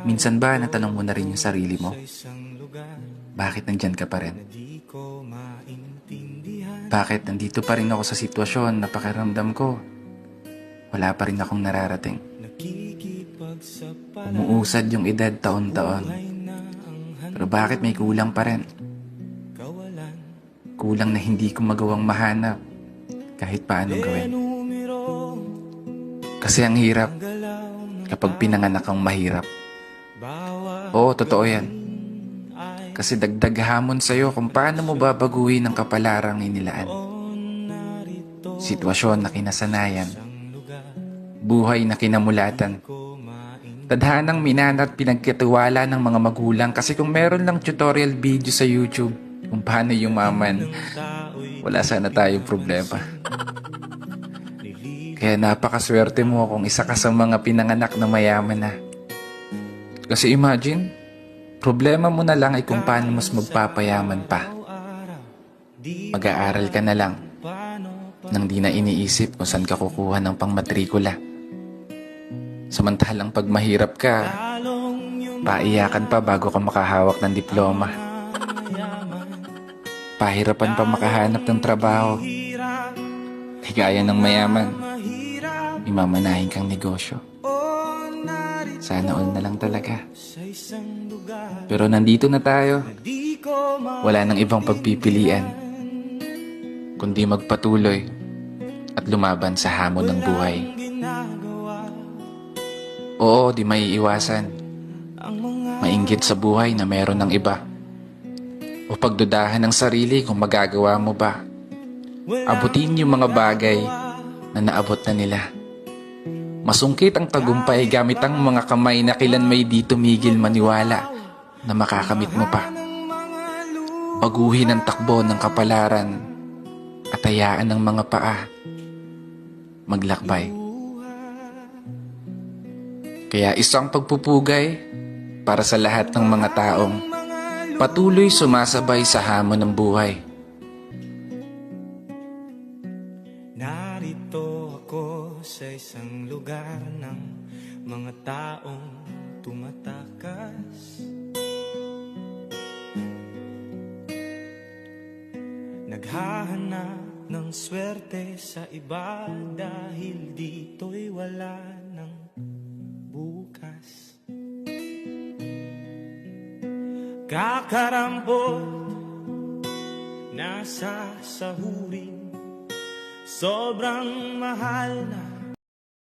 Minsan ba natanong mo na rin yung sarili mo? Bakit nandyan ka pa rin? Bakit nandito pa rin ako sa sitwasyon na pakiramdam ko wala pa rin akong nararating? Umuusad yung edad taon-taon. Pero bakit may kulang pa rin? Kulang na hindi ko magawang mahanap kahit paanong gawin. Kasi ang hirap kapag pinanganak kang mahirap. Oo, totoo yan. Kasi dagdag hamon sa'yo kung paano mo babaguhin ang kapalarang inilaan. Sitwasyon na kinasanayan. Buhay na kinamulatan. Tadhanang minana at pinagkatiwala ng mga magulang kasi kung meron lang tutorial video sa YouTube kung paano yumaman, wala sana tayong problema. Kaya napakaswerte mo kung isa ka sa mga pinanganak na mayaman na. Kasi imagine, problema mo na lang ay kung paano mas magpapayaman pa. Mag-aaral ka na lang nang di na iniisip kung saan ka kukuha ng pangmatrikula. Samantalang pag mahirap ka, paiyakan pa bago ka makahawak ng diploma. Pahirapan pa makahanap ng trabaho. Higaya ng mayaman, imamanahin kang negosyo. Sana all na lang talaga. Pero nandito na tayo. Wala nang ibang pagpipilian kundi magpatuloy at lumaban sa hamon ng buhay. Oo, di may iwasan. Mainggit sa buhay na meron ng iba. O pagdudahan ng sarili kung magagawa mo ba. Abutin yung mga bagay na naabot na nila. Masungkit ang tagumpay gamit ang mga kamay na kailan may di tumigil maniwala na makakamit mo pa. Baguhin ang takbo ng kapalaran at hayaan ng mga paa maglakbay. Kaya isang pagpupugay para sa lahat ng mga taong patuloy sumasabay sa hamon ng buhay. Narito ako sa isang lugar ng mga taong tumatakas. Naghahanap ng swerte sa iba dahil dito'y wala ng bukas. Kakarambol nasa sahurin, sobrang mahal na